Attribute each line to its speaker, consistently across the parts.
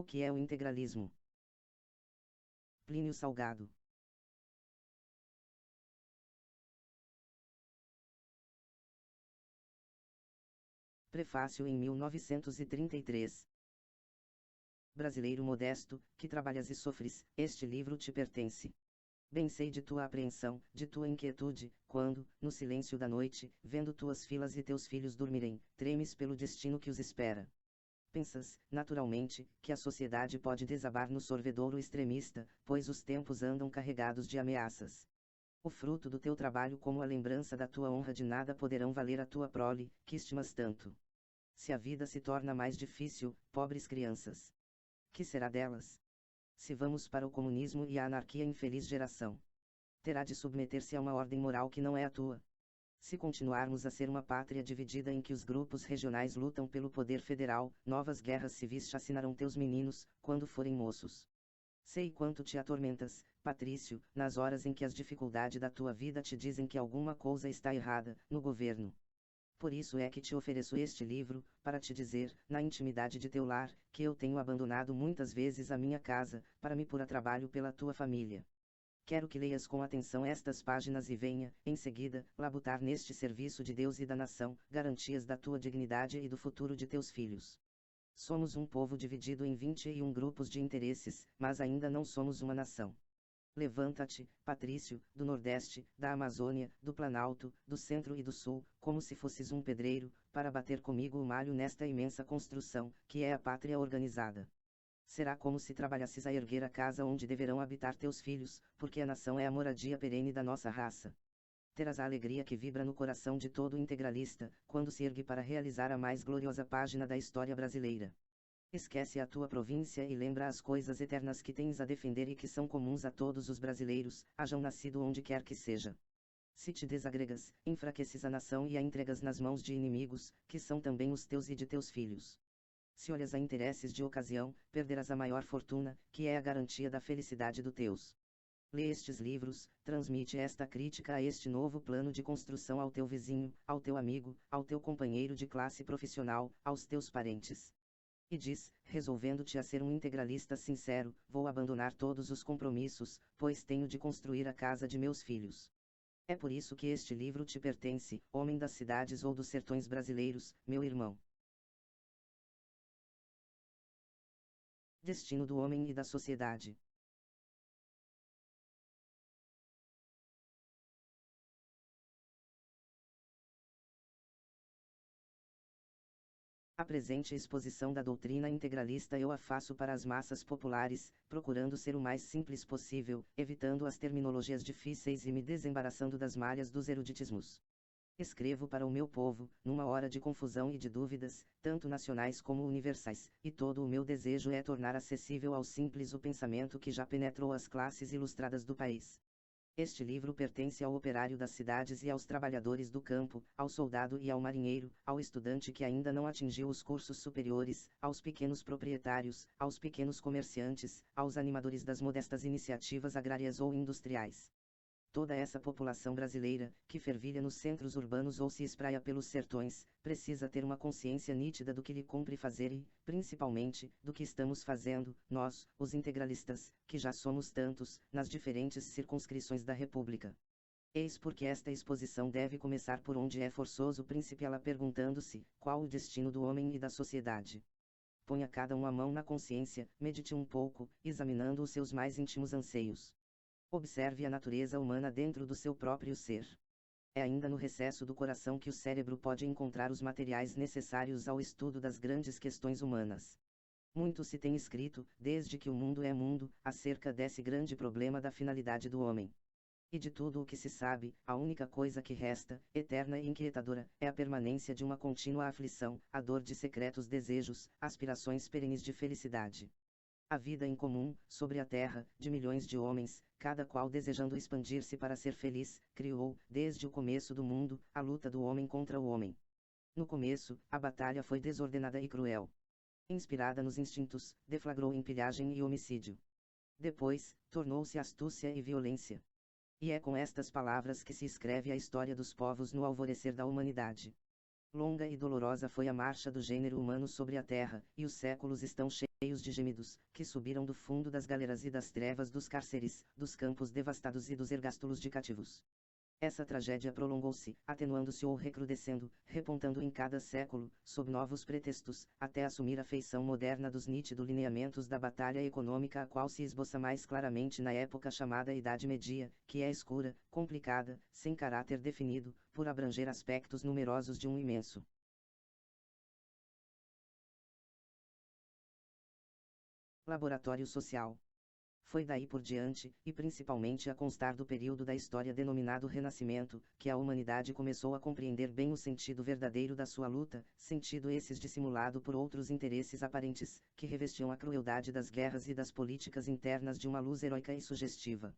Speaker 1: O que é o integralismo? Plínio Salgado. Prefácio em 1933. Brasileiro modesto, que trabalhas e sofres, este livro te pertence. Bem sei de tua apreensão, de tua inquietude, quando, no silêncio da noite, vendo tuas filas e teus filhos dormirem, tremes pelo destino que os espera. Pensas, naturalmente, que a sociedade pode desabar no sorvedouro extremista, pois os tempos andam carregados de ameaças. O fruto do teu trabalho como a lembrança da tua honra de nada poderão valer a tua prole, que estimas tanto. Se a vida se torna mais difícil, pobres crianças, que será delas? Se vamos para o comunismo e a anarquia, infeliz geração terá de submeter-se a uma ordem moral que não é a tua. Se continuarmos a ser uma pátria dividida em que os grupos regionais lutam pelo poder federal, novas guerras civis chacinarão teus meninos, quando forem moços. Sei quanto te atormentas, Patrício, nas horas em que as dificuldades da tua vida te dizem que alguma coisa está errada, no governo. Por isso é que te ofereço este livro, para te dizer, na intimidade de teu lar, que eu tenho abandonado muitas vezes a minha casa, para me pôr a trabalho pela tua família. Quero que leias com atenção estas páginas e venha, em seguida, labutar neste serviço de Deus e da nação, garantias da tua dignidade e do futuro de teus filhos. Somos um povo dividido em 21 grupos de interesses, mas ainda não somos uma nação. Levanta-te, Patrício, do Nordeste, da Amazônia, do Planalto, do Centro e do Sul, como se fosses um pedreiro, para bater comigo o malho nesta imensa construção, que é a pátria organizada. Será como se trabalhasses a erguer a casa onde deverão habitar teus filhos, porque a nação é a moradia perene da nossa raça. Terás a alegria que vibra no coração de todo integralista, quando se ergue para realizar a mais gloriosa página da história brasileira. Esquece a tua província e lembra as coisas eternas que tens a defender e que são comuns a todos os brasileiros, hajam nascido onde quer que seja. Se te desagregas, enfraqueces a nação e a entregas nas mãos de inimigos, que são também os teus e de teus filhos. Se olhas a interesses de ocasião, perderás a maior fortuna, que é a garantia da felicidade do teus. Lê estes livros, transmite esta crítica a este novo plano de construção ao teu vizinho, ao teu amigo, ao teu companheiro de classe profissional, aos teus parentes. E diz, resolvendo-te a ser um integralista sincero, vou abandonar todos os compromissos, pois tenho de construir a casa de meus filhos. É por isso que este livro te pertence, homem das cidades ou dos sertões brasileiros, meu irmão. Destino do homem e da sociedade. A presente exposição da doutrina integralista eu a faço para as massas populares, procurando ser o mais simples possível, evitando as terminologias difíceis e me desembaraçando das malhas dos eruditismos. Escrevo para o meu povo, numa hora de confusão e de dúvidas, tanto nacionais como universais, e todo o meu desejo é tornar acessível ao simples o pensamento que já penetrou as classes ilustradas do país. Este livro pertence ao operário das cidades e aos trabalhadores do campo, ao soldado e ao marinheiro, ao estudante que ainda não atingiu os cursos superiores, aos pequenos proprietários, aos pequenos comerciantes, aos animadores das modestas iniciativas agrárias ou industriais. Toda essa população brasileira, que fervilha nos centros urbanos ou se espraia pelos sertões, precisa ter uma consciência nítida do que lhe cumpre fazer e, principalmente, do que estamos fazendo, nós, os integralistas, que já somos tantos, nas diferentes circunscrições da República. Eis porque esta exposição deve começar por onde é forçoso o príncipe ela perguntando-se, qual o destino do homem e da sociedade. Ponha cada um a mão na consciência, medite um pouco, examinando os seus mais íntimos anseios. Observe a natureza humana dentro do seu próprio ser. É ainda no recesso do coração que o cérebro pode encontrar os materiais necessários ao estudo das grandes questões humanas. Muito se tem escrito, desde que o mundo é mundo, acerca desse grande problema da finalidade do homem. E de tudo o que se sabe, a única coisa que resta, eterna e inquietadora, é a permanência de uma contínua aflição, a dor de secretos desejos, aspirações perenes de felicidade. A vida em comum, sobre a terra, de milhões de homens, cada qual desejando expandir-se para ser feliz, criou, desde o começo do mundo, a luta do homem contra o homem. No começo, a batalha foi desordenada e cruel. Inspirada nos instintos, deflagrou em pilhagem e homicídio. Depois, tornou-se astúcia e violência. E é com estas palavras que se escreve a história dos povos no alvorecer da humanidade. Longa e dolorosa foi a marcha do gênero humano sobre a terra, e os séculos estão cheios de gemidos, que subiram do fundo das galeras e das trevas dos cárceres, dos campos devastados e dos ergástulos de cativos. Essa tragédia prolongou-se, atenuando-se ou recrudescendo, repontando em cada século, sob novos pretextos, até assumir a feição moderna dos nítidos lineamentos da batalha econômica a qual se esboça mais claramente na época chamada Idade Média, que é escura, complicada, sem caráter definido, por abranger aspectos numerosos de um imenso laboratório social. Foi daí por diante, e principalmente a constar do período da história denominado Renascimento, que a humanidade começou a compreender bem o sentido verdadeiro da sua luta, sentido esses dissimulado por outros interesses aparentes, que revestiam a crueldade das guerras e das políticas internas de uma luz heróica e sugestiva.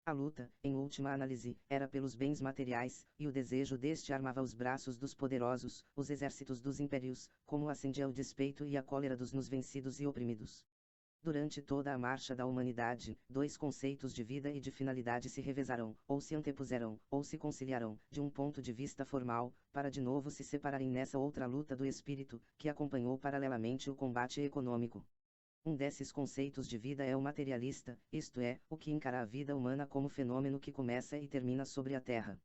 Speaker 1: A luta, em última análise, era pelos bens materiais, e o desejo deste armava os braços dos poderosos, os exércitos dos impérios, como acendia o despeito e a cólera dos nos vencidos e oprimidos. Durante toda a marcha da humanidade, dois conceitos de vida e de finalidade se revezarão, ou se antepuseram, ou se conciliarão, de um ponto de vista formal, para de novo se separarem nessa outra luta do espírito, que acompanhou paralelamente o combate econômico. Um desses conceitos de vida é o materialista, isto é, o que encara a vida humana como fenômeno que começa e termina sobre a Terra.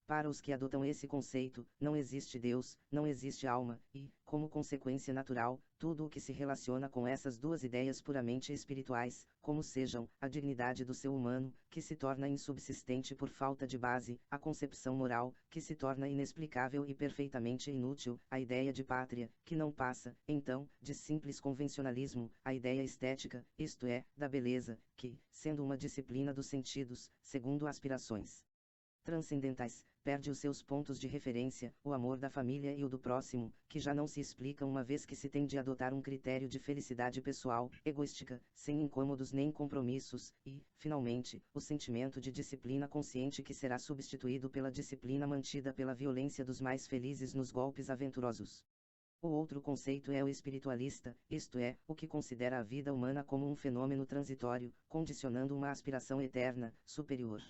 Speaker 1: Para os que adotam esse conceito, não existe Deus, não existe alma, e, como consequência natural, tudo o que se relaciona com essas duas ideias puramente espirituais, como sejam, a dignidade do ser humano, que se torna insubsistente por falta de base, a concepção moral, que se torna inexplicável e perfeitamente inútil, a ideia de pátria, que não passa, então, de simples convencionalismo, a ideia estética, isto é, da beleza, que, sendo uma disciplina dos sentidos, segundo aspirações transcendentais, perde os seus pontos de referência, o amor da família e o do próximo, que já não se explicam uma vez que se tem de adotar um critério de felicidade pessoal, egoística, sem incômodos nem compromissos, e, finalmente, o sentimento de disciplina consciente que será substituído pela disciplina mantida pela violência dos mais felizes nos golpes aventurosos. O outro conceito é o espiritualista, isto é, o que considera a vida humana como um fenômeno transitório, condicionando uma aspiração eterna, superior.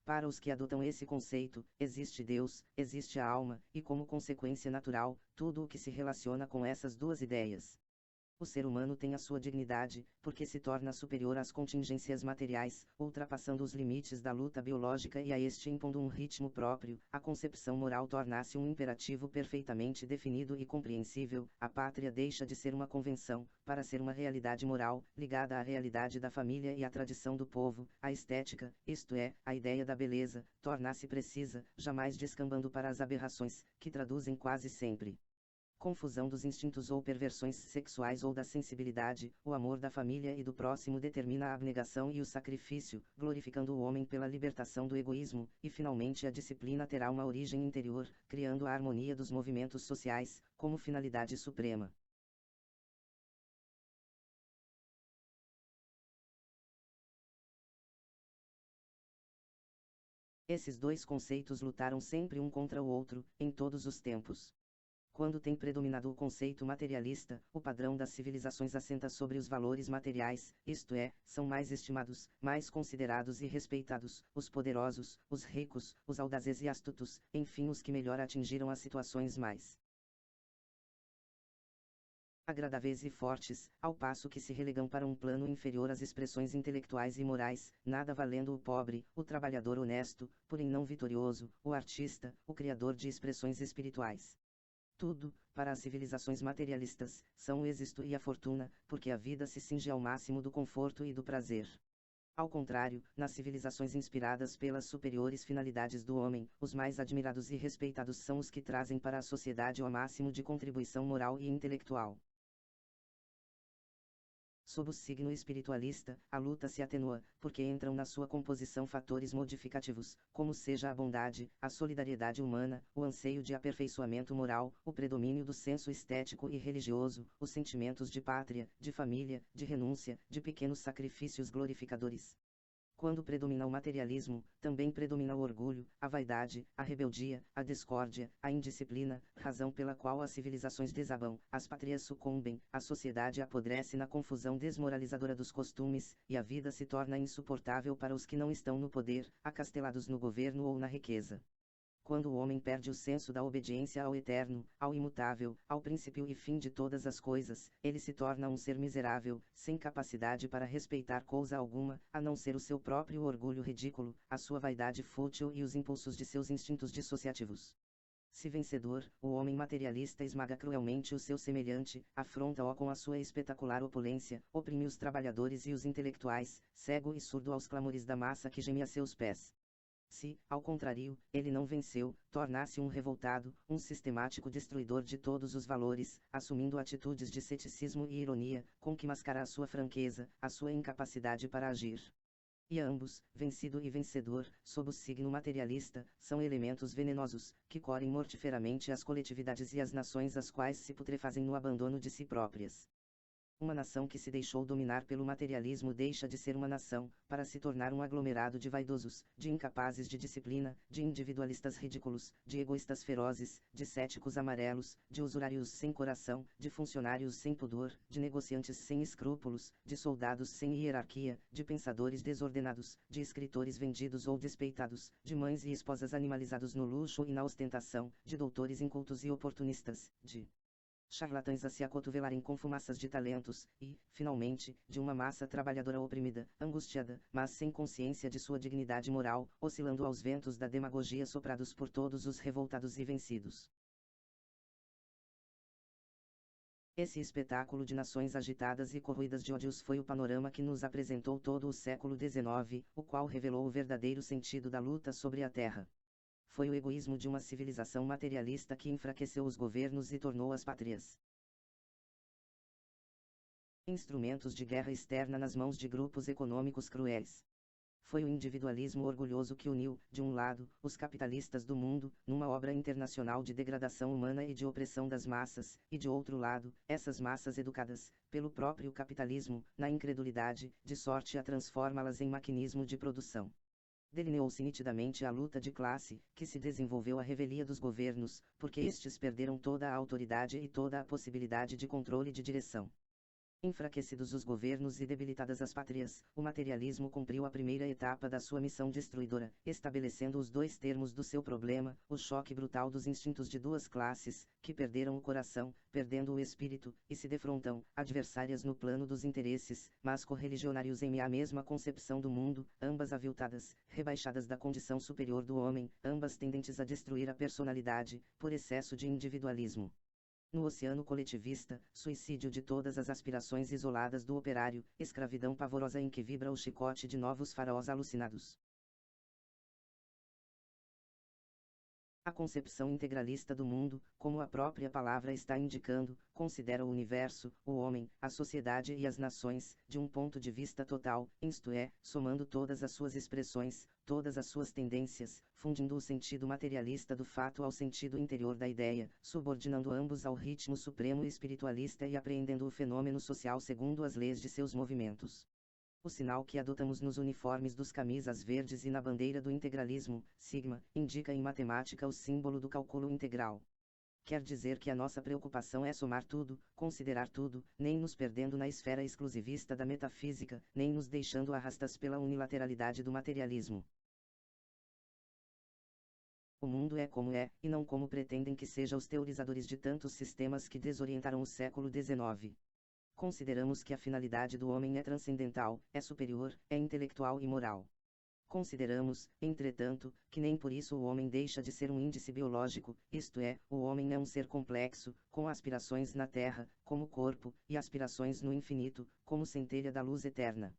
Speaker 1: Para os que adotam esse conceito, existe Deus, existe a alma, e como consequência natural, tudo o que se relaciona com essas duas ideias. O ser humano tem a sua dignidade, porque se torna superior às contingências materiais, ultrapassando os limites da luta biológica e a este impondo um ritmo próprio, a concepção moral torna-se um imperativo perfeitamente definido e compreensível, a pátria deixa de ser uma convenção, para ser uma realidade moral, ligada à realidade da família e à tradição do povo, a estética, isto é, a ideia da beleza, torna-se precisa, jamais descambando para as aberrações, que traduzem quase sempre confusão dos instintos ou perversões sexuais ou da sensibilidade, o amor da família e do próximo determina a abnegação e o sacrifício, glorificando o homem pela libertação do egoísmo, e finalmente a disciplina terá uma origem interior, criando a harmonia dos movimentos sociais, como finalidade suprema. Esses dois conceitos lutaram sempre um contra o outro, em todos os tempos. Quando tem predominado o conceito materialista, o padrão das civilizações assenta sobre os valores materiais, isto é, são mais estimados, mais considerados e respeitados, os poderosos, os ricos, os audazes e astutos, enfim os que melhor atingiram as situações mais agradáveis e fortes, ao passo que se relegam para um plano inferior as expressões intelectuais e morais, nada valendo o pobre, o trabalhador honesto, porém não vitorioso, o artista, o criador de expressões espirituais. Tudo, para as civilizações materialistas, são o êxito e a fortuna, porque a vida se cinge ao máximo do conforto e do prazer. Ao contrário, nas civilizações inspiradas pelas superiores finalidades do homem, os mais admirados e respeitados são os que trazem para a sociedade o máximo de contribuição moral e intelectual. Sob o signo espiritualista, a luta se atenua, porque entram na sua composição fatores modificativos, como seja a bondade, a solidariedade humana, o anseio de aperfeiçoamento moral, o predomínio do senso estético e religioso, os sentimentos de pátria, de família, de renúncia, de pequenos sacrifícios glorificadores. Quando predomina o materialismo, também predomina o orgulho, a vaidade, a rebeldia, a discórdia, a indisciplina, razão pela qual as civilizações desabam, as pátrias sucumbem, a sociedade apodrece na confusão desmoralizadora dos costumes, e a vida se torna insuportável para os que não estão no poder, acastelados no governo ou na riqueza. quando o homem perde o senso da obediência ao eterno, ao imutável, ao princípio e fim de todas as coisas, ele se torna um ser miserável, sem capacidade para respeitar coisa alguma, a não ser o seu próprio orgulho ridículo, a sua vaidade fútil e os impulsos de seus instintos dissociativos. Se vencedor, o homem materialista esmaga cruelmente o seu semelhante, afronta-o com a sua espetacular opulência, oprime os trabalhadores e os intelectuais, cego e surdo aos clamores da massa que geme a seus pés. Se, ao contrário, ele não venceu, torna-se um revoltado, um sistemático destruidor de todos os valores, assumindo atitudes de ceticismo e ironia, com que mascara a sua franqueza, a sua incapacidade para agir. E ambos, vencido e vencedor, sob o signo materialista, são elementos venenosos, que correm mortiferamente as coletividades e as nações as quais se putrefazem no abandono de si próprias. Uma nação que se deixou dominar pelo materialismo deixa de ser uma nação, para se tornar um aglomerado de vaidosos, de incapazes de disciplina, de individualistas ridículos, de egoístas ferozes, de céticos amarelos, de usurários sem coração, de funcionários sem pudor, de negociantes sem escrúpulos, de soldados sem hierarquia, de pensadores desordenados, de escritores vendidos ou despeitados, de mães e esposas animalizados no luxo e na ostentação, de doutores incultos e oportunistas, de charlatães a se acotovelarem com fumaças de talentos, e, finalmente, de uma massa trabalhadora oprimida, angustiada, mas sem consciência de sua dignidade moral, oscilando aos ventos da demagogia soprados por todos os revoltados e vencidos. Esse espetáculo de nações agitadas e corroídas de ódios foi o panorama que nos apresentou todo o século XIX, o qual revelou o verdadeiro sentido da luta sobre a Terra. Foi o egoísmo de uma civilização materialista que enfraqueceu os governos e tornou as pátrias instrumentos de guerra externa nas mãos de grupos econômicos cruéis. Foi o individualismo orgulhoso que uniu, de um lado, os capitalistas do mundo, numa obra internacional de degradação humana e de opressão das massas, e de outro lado, essas massas educadas, pelo próprio capitalismo, na incredulidade, de sorte a transformá-las em maquinismo de produção. Delineou-se nitidamente a luta de classe, que se desenvolveu à revelia dos governos, porque estes perderam toda a autoridade e toda a possibilidade de controle e de direção. Enfraquecidos os governos e debilitadas as pátrias, o materialismo cumpriu a primeira etapa da sua missão destruidora, estabelecendo os dois termos do seu problema, o choque brutal dos instintos de duas classes, que perderam o coração, perdendo o espírito, e se defrontam, adversárias no plano dos interesses, mas correligionários em a mesma concepção do mundo, ambas aviltadas, rebaixadas da condição superior do homem, ambas tendentes a destruir a personalidade, por excesso de individualismo. No oceano coletivista, suicídio de todas as aspirações isoladas do operário, escravidão pavorosa em que vibra o chicote de novos faraós alucinados. A concepção integralista do mundo, como a própria palavra está indicando, considera o universo, o homem, a sociedade e as nações, de um ponto de vista total, isto é, somando todas as suas expressões, todas as suas tendências, fundindo o sentido materialista do fato ao sentido interior da ideia, subordinando ambos ao ritmo supremo espiritualista e apreendendo o fenômeno social segundo as leis de seus movimentos. O sinal que adotamos nos uniformes dos camisas verdes e na bandeira do integralismo, sigma, indica em matemática o símbolo do cálculo integral. Quer dizer que a nossa preocupação é somar tudo, considerar tudo, nem nos perdendo na esfera exclusivista da metafísica, nem nos deixando arrastas pela unilateralidade do materialismo. O mundo é como é, e não como pretendem que seja os teorizadores de tantos sistemas que desorientaram o século XIX. Consideramos que a finalidade do homem é transcendental, é superior, é intelectual e moral. Consideramos, entretanto, que nem por isso o homem deixa de ser um índice biológico, isto é, o homem é um ser complexo, com aspirações na Terra, como corpo, e aspirações no infinito, como centelha da luz eterna.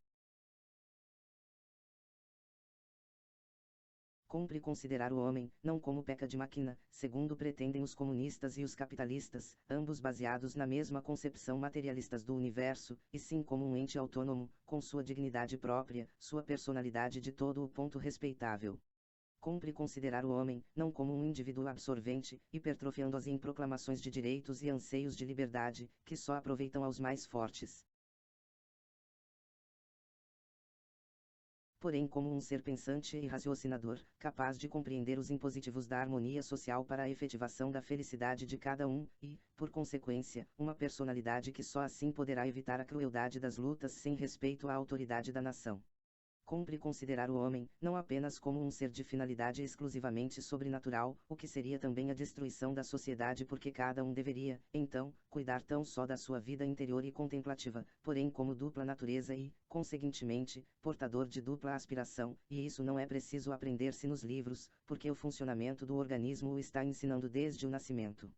Speaker 1: Cumpre considerar o homem, não como peca de máquina, segundo pretendem os comunistas e os capitalistas, ambos baseados na mesma concepção materialistas do universo, e sim como um ente autônomo, com sua dignidade própria, sua personalidade de todo o ponto respeitável. Cumpre considerar o homem, não como um indivíduo absorvente, hipertrofiando-se em proclamações de direitos e anseios de liberdade, que só aproveitam aos mais fortes. Porém como um ser pensante e raciocinador, capaz de compreender os impositivos da harmonia social para a efetivação da felicidade de cada um, e, por consequência, uma personalidade que só assim poderá evitar a crueldade das lutas sem respeito à autoridade da nação. cumpre considerar o homem, não apenas como um ser de finalidade exclusivamente sobrenatural, o que seria também a destruição da sociedade porque cada um deveria, então, cuidar tão só da sua vida interior e contemplativa, porém como dupla natureza e, conseguintemente, portador de dupla aspiração, e isso não é preciso aprender-se nos livros, porque o funcionamento do organismo o está ensinando desde o nascimento.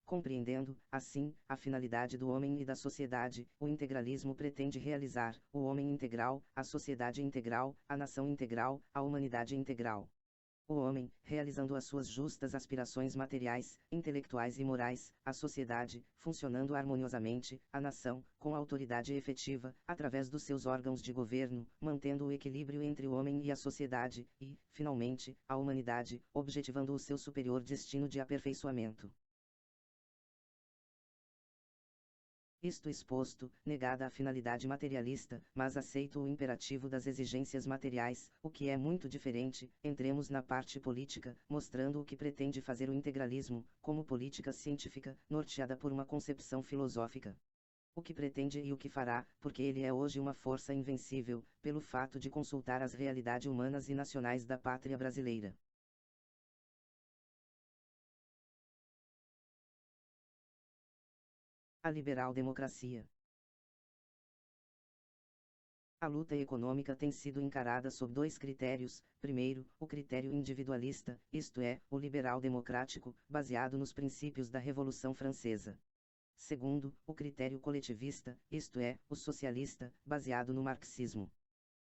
Speaker 1: Compreendendo, assim, a finalidade do homem e da sociedade, o integralismo pretende realizar o homem integral, a sociedade integral, a nação integral, a humanidade integral. O homem, realizando as suas justas aspirações materiais, intelectuais e morais, a sociedade, funcionando harmoniosamente, a nação, com autoridade efetiva, através dos seus órgãos de governo, mantendo o equilíbrio entre o homem e a sociedade, e, finalmente, a humanidade, objetivando o seu superior destino de aperfeiçoamento. Isto exposto, negada a finalidade materialista, mas aceito o imperativo das exigências materiais, o que é muito diferente, entremos na parte política, mostrando o que pretende fazer o integralismo, como política científica, norteada por uma concepção filosófica. O que pretende e o que fará, porque ele é hoje uma força invencível, pelo fato de consultar as realidades humanas e nacionais da pátria brasileira. A liberal democracia. A luta econômica tem sido encarada sob dois critérios: primeiro, o critério individualista, isto é, o liberal democrático, baseado nos princípios da Revolução Francesa. Segundo, o critério coletivista, isto é, o socialista, baseado no marxismo.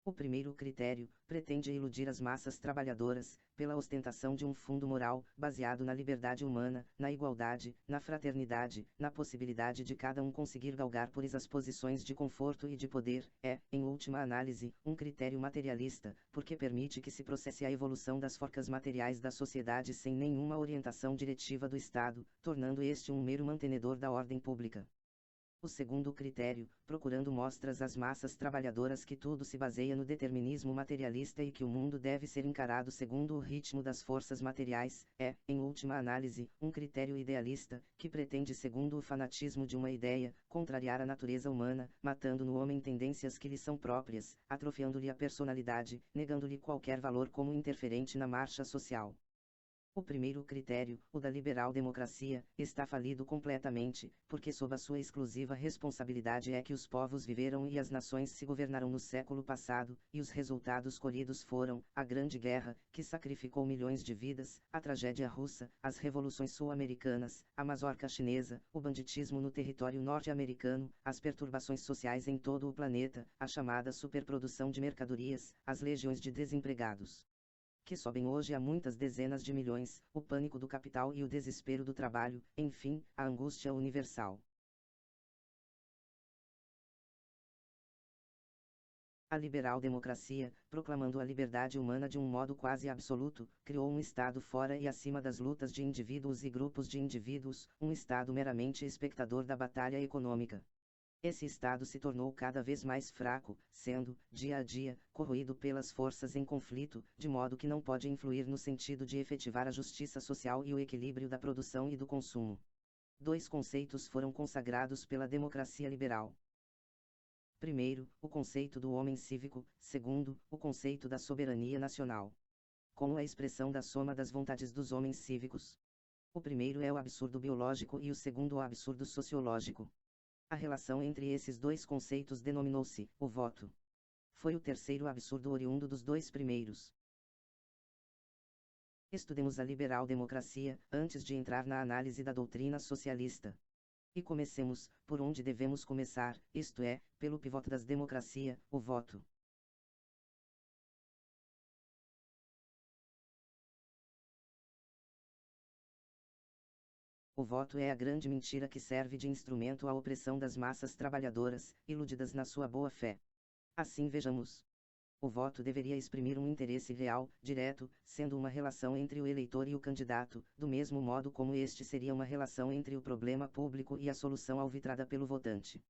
Speaker 1: O primeiro critério pretende iludir as massas trabalhadoras, pela ostentação de um fundo moral, baseado na liberdade humana, na igualdade, na fraternidade, na possibilidade de cada um conseguir galgar por as posições de conforto e de poder, é, em última análise, um critério materialista, porque permite que se processe a evolução das forcas materiais da sociedade sem nenhuma orientação diretiva do Estado, tornando este um mero mantenedor da ordem pública. O segundo critério, procurando mostras às massas trabalhadoras que tudo se baseia no determinismo materialista e que o mundo deve ser encarado segundo o ritmo das forças materiais, é, em última análise, um critério idealista, que pretende segundo o fanatismo de uma ideia, contrariar a natureza humana, matando no homem tendências que lhe são próprias, atrofiando-lhe a personalidade, negando-lhe qualquer valor como interferente na marcha social. O primeiro critério, o da liberal democracia, está falido completamente, porque sob a sua exclusiva responsabilidade é que os povos viveram e as nações se governaram no século passado, e os resultados colhidos foram, a Grande Guerra, que sacrificou milhões de vidas, a tragédia russa, as revoluções sul-americanas, a mazorca chinesa, o banditismo no território norte-americano, as perturbações sociais em todo o planeta, a chamada superprodução de mercadorias, as legiões de desempregados que sobem hoje a muitas dezenas de milhões, o pânico do capital e o desespero do trabalho, enfim, a angústia universal. A liberal democracia, proclamando a liberdade humana de um modo quase absoluto, criou um Estado fora e acima das lutas de indivíduos e grupos de indivíduos, um Estado meramente espectador da batalha econômica. Esse Estado se tornou cada vez mais fraco, sendo, dia a dia, corroído pelas forças em conflito, de modo que não pode influir no sentido de efetivar a justiça social e o equilíbrio da produção e do consumo. Dois conceitos foram consagrados pela democracia liberal. Primeiro, o conceito do homem cívico; segundo, o conceito da soberania nacional. Como a expressão da soma das vontades dos homens cívicos. O primeiro é o absurdo biológico e o segundo o absurdo sociológico. A relação entre esses dois conceitos denominou-se o voto. Foi o terceiro absurdo oriundo dos dois primeiros. Estudemos a liberal democracia, antes de entrar na análise da doutrina socialista. E comecemos, por onde devemos começar, isto é, pelo pivote das democracia, o voto. O voto é a grande mentira que serve de instrumento à opressão das massas trabalhadoras, iludidas na sua boa fé. Assim vejamos. O voto deveria exprimir um interesse real, direto, sendo uma relação entre o eleitor e o candidato, do mesmo modo como este seria uma relação entre o problema público e a solução alvitrada pelo votante.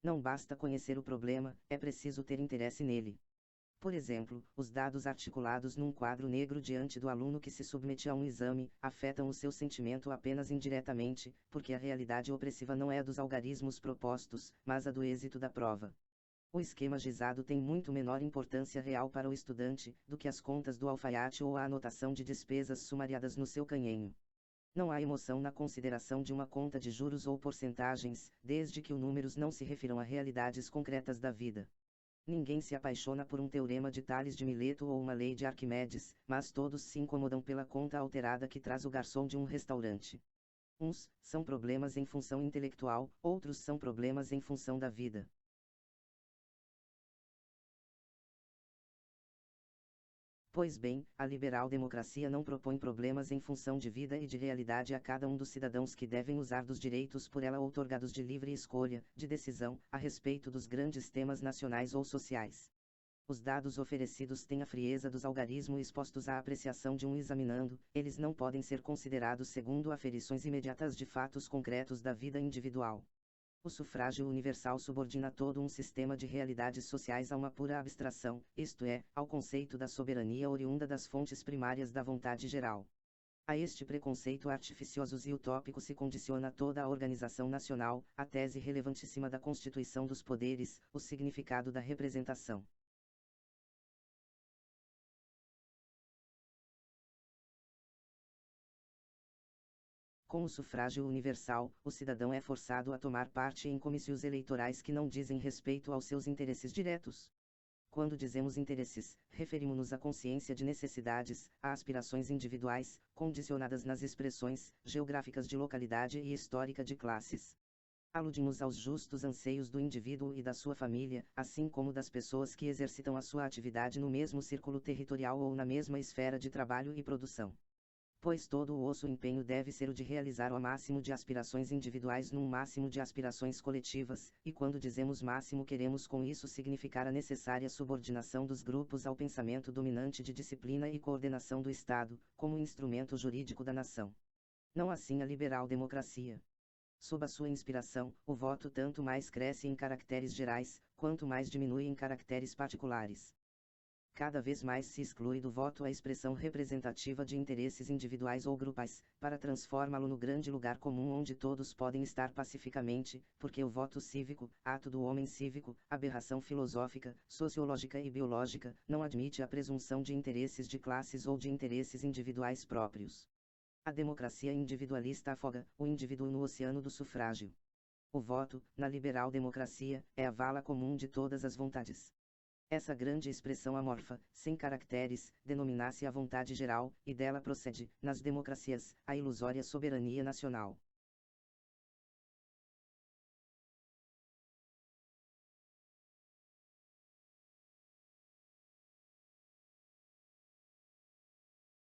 Speaker 1: Não basta conhecer o problema, é preciso ter interesse nele. Por exemplo, os dados articulados num quadro negro diante do aluno que se submete a um exame, afetam o seu sentimento apenas indiretamente, porque a realidade opressiva não é a dos algarismos propostos, mas a do êxito da prova. O esquema gizado tem muito menor importância real para o estudante, do que as contas do alfaiate ou a anotação de despesas sumariadas no seu canhenho. Não há emoção na consideração de uma conta de juros ou porcentagens, desde que os números não se refiram a realidades concretas da vida. Ninguém se apaixona por um teorema de Tales de Mileto ou uma lei de Arquimedes, mas todos se incomodam pela conta alterada que traz o garçom de um restaurante. Uns são problemas em função intelectual, outros são problemas em função da vida. Pois bem, a liberal-democracia não propõe problemas em função de vida e de realidade a cada um dos cidadãos que devem usar dos direitos por ela outorgados de livre escolha, de decisão, a respeito dos grandes temas nacionais ou sociais. Os dados oferecidos têm a frieza dos algarismos expostos à apreciação de um examinando, eles não podem ser considerados segundo aferições imediatas de fatos concretos da vida individual. O sufrágio universal subordina todo um sistema de realidades sociais a uma pura abstração, isto é, ao conceito da soberania oriunda das fontes primárias da vontade geral. A este preconceito artificioso e utópico se condiciona toda a organização nacional, a tese relevantíssima da constituição dos poderes, o significado da representação. Com o sufrágio universal, o cidadão é forçado a tomar parte em comícios eleitorais que não dizem respeito aos seus interesses diretos. Quando dizemos interesses, referimos-nos à consciência de necessidades, a aspirações individuais, condicionadas nas expressões geográficas de localidade e histórica de classes. Aludimos aos justos anseios do indivíduo e da sua família, assim como das pessoas que exercitam a sua atividade no mesmo círculo territorial ou na mesma esfera de trabalho e produção. Pois todo o osso empenho deve ser o de realizar o máximo de aspirações individuais num máximo de aspirações coletivas, e quando dizemos máximo queremos com isso significar a necessária subordinação dos grupos ao pensamento dominante de disciplina e coordenação do Estado, como instrumento jurídico da nação. Não assim a liberal-democracia. Sob a sua inspiração, o voto tanto mais cresce em caracteres gerais, quanto mais diminui em caracteres particulares. Cada vez mais se exclui do voto a expressão representativa de interesses individuais ou grupais, para transformá-lo no grande lugar comum onde todos podem estar pacificamente, porque o voto cívico, ato do homem cívico, aberração filosófica, sociológica e biológica, não admite a presunção de interesses de classes ou de interesses individuais próprios. A democracia individualista afoga o indivíduo no oceano do sufrágio. O voto, na liberal democracia, é a vala comum de todas as vontades. Essa grande expressão amorfa, sem caracteres, denomina-se a vontade geral, e dela procede, nas democracias, a ilusória soberania nacional.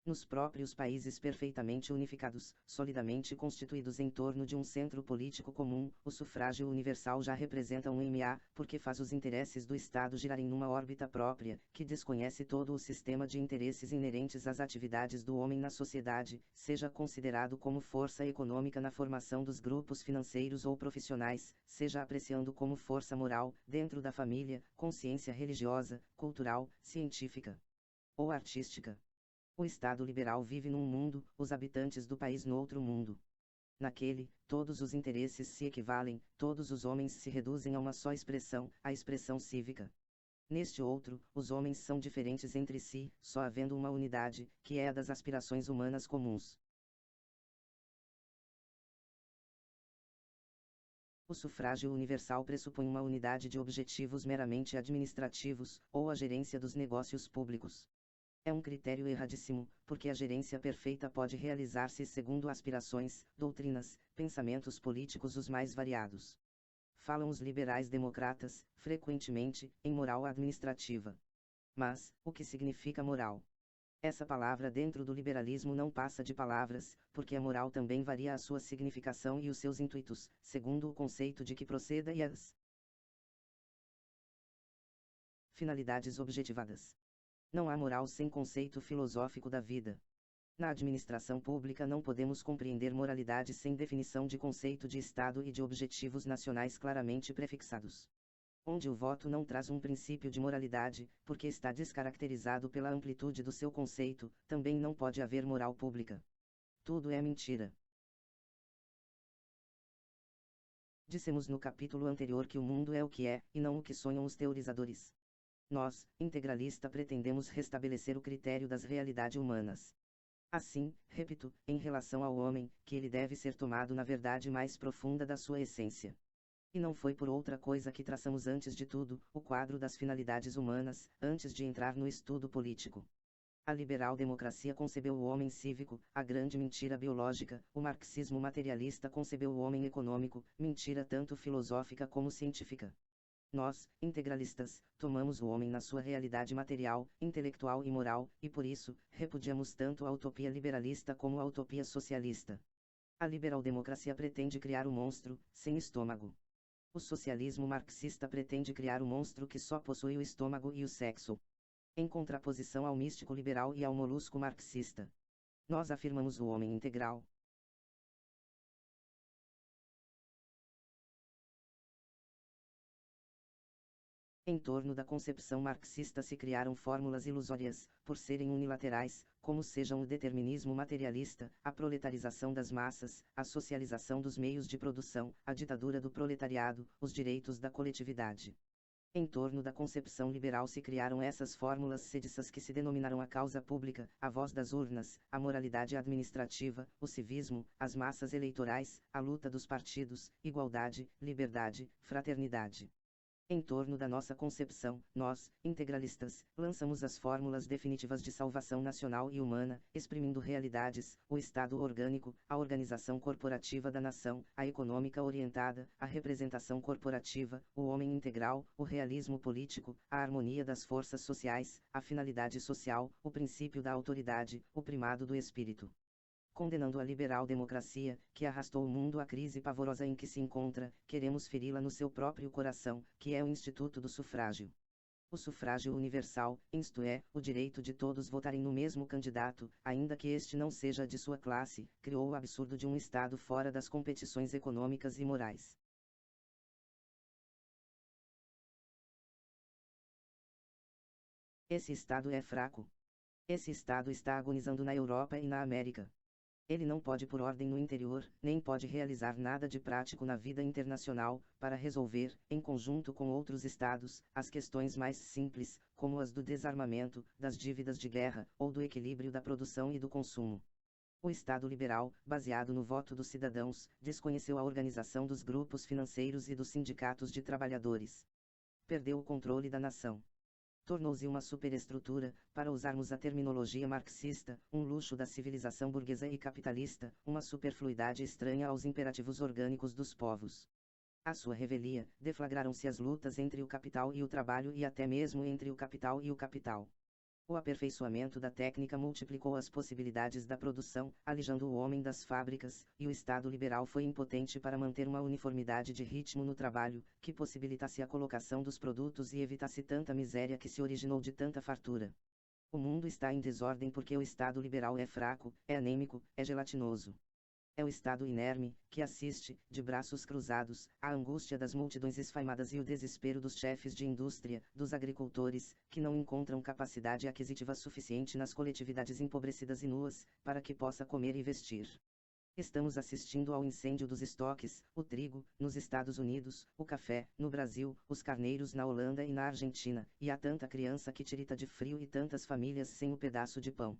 Speaker 1: Nos próprios países perfeitamente unificados, solidamente constituídos em torno de um centro político comum, o sufrágio universal já representa um MA, porque faz os interesses do Estado girarem numa órbita própria, que desconhece todo o sistema de interesses inerentes às atividades do homem na sociedade, seja considerado como força econômica na formação dos grupos financeiros ou profissionais, seja apreciando como força moral, dentro da família, consciência religiosa, cultural, científica ou artística. O Estado liberal vive num mundo, os habitantes do país no outro mundo. Naquele, todos os interesses se equivalem, todos os homens se reduzem a uma só expressão, a expressão cívica. Neste outro, os homens são diferentes entre si, só havendo uma unidade, que é a das aspirações humanas comuns. O sufrágio universal pressupõe uma unidade de objetivos meramente administrativos, ou a gerência dos negócios públicos. É um critério erradíssimo, porque a gerência perfeita pode realizar-se segundo aspirações, doutrinas, pensamentos políticos os mais variados. Falam os liberais democratas, frequentemente, em moral administrativa. Mas, o que significa moral? Essa palavra dentro do liberalismo não passa de palavras, porque a moral também varia a sua significação e os seus intuitos, segundo o conceito de que proceda e as finalidades objetivadas. Não há moral sem conceito filosófico da vida. Na administração pública não podemos compreender moralidade sem definição de conceito de Estado e de objetivos nacionais claramente prefixados. onde o voto não traz um princípio de moralidade, porque está descaracterizado pela amplitude do seu conceito, também não pode haver moral pública. Tudo é mentira. Dissemos no capítulo anterior que o mundo é o que é, e não o que sonham os teorizadores. Nós, integralista, pretendemos restabelecer o critério das realidades humanas. Assim, repito, em relação ao homem, que ele deve ser tomado na verdade mais profunda da sua essência. E não foi por outra coisa que traçamos antes de tudo, o quadro das finalidades humanas, antes de entrar no estudo político. A liberal-democracia concebeu o homem cívico, a grande mentira biológica, o marxismo materialista concebeu o homem econômico, mentira tanto filosófica como científica. Nós, integralistas, tomamos o homem na sua realidade material, intelectual e moral, e por isso, repudiamos tanto a utopia liberalista como a utopia socialista. A liberal-democracia pretende criar o monstro, sem estômago. O socialismo marxista pretende criar o monstro que só possui o estômago e o sexo. Em contraposição ao místico liberal e ao molusco marxista. Nós afirmamos o homem integral. Em torno da concepção marxista se criaram fórmulas ilusórias, por serem unilaterais, como sejam o determinismo materialista, a proletarização das massas, a socialização dos meios de produção, a ditadura do proletariado, os direitos da coletividade. Em torno da concepção liberal se criaram essas fórmulas sediças que se denominaram a causa pública, a voz das urnas, a moralidade administrativa, o civismo, as massas eleitorais, a luta dos partidos, igualdade, liberdade, fraternidade. Em torno da nossa concepção, nós, integralistas, lançamos as fórmulas definitivas de salvação nacional e humana, exprimindo realidades, o Estado orgânico, a organização corporativa da nação, a econômica orientada, a representação corporativa, o homem integral, o realismo político, a harmonia das forças sociais, a finalidade social, o princípio da autoridade, o primado do espírito. Condenando a liberal-democracia, que arrastou o mundo à crise pavorosa em que se encontra, queremos feri-la no seu próprio coração, que é o Instituto do Sufrágio. O sufrágio universal, isto é, o direito de todos votarem no mesmo candidato, ainda que este não seja de sua classe, criou o absurdo de um Estado fora das competições econômicas e morais. Esse Estado é fraco. Esse Estado está agonizando na Europa e na América. Ele não pode pôr ordem no interior, nem pode realizar nada de prático na vida internacional, para resolver, em conjunto com outros estados, as questões mais simples, como as do desarmamento, das dívidas de guerra, ou do equilíbrio da produção e do consumo. O Estado liberal, baseado no voto dos cidadãos, desconheceu a organização dos grupos financeiros e dos sindicatos de trabalhadores. Perdeu o controle da nação. Tornou-se uma superestrutura, para usarmos a terminologia marxista, um luxo da civilização burguesa e capitalista, uma superfluidade estranha aos imperativos orgânicos dos povos. À sua revelia, deflagraram-se as lutas entre o capital e o trabalho e até mesmo entre o capital e o capital. O aperfeiçoamento da técnica multiplicou as possibilidades da produção, alijando o homem das fábricas, e o Estado liberal foi impotente para manter uma uniformidade de ritmo no trabalho, que possibilitasse a colocação dos produtos e evitasse tanta miséria que se originou de tanta fartura. O mundo está em desordem porque o Estado liberal é fraco, é anêmico, é gelatinoso. É o Estado inerme, que assiste, de braços cruzados, à angústia das multidões esfaimadas e o desespero dos chefes de indústria, dos agricultores, que não encontram capacidade aquisitiva suficiente nas coletividades empobrecidas e nuas, para que possa comer e vestir. Estamos assistindo ao incêndio dos estoques, o trigo, nos Estados Unidos, o café, no Brasil, os carneiros na Holanda e na Argentina, e há tanta criança que tirita de frio e tantas famílias sem o pedaço de pão.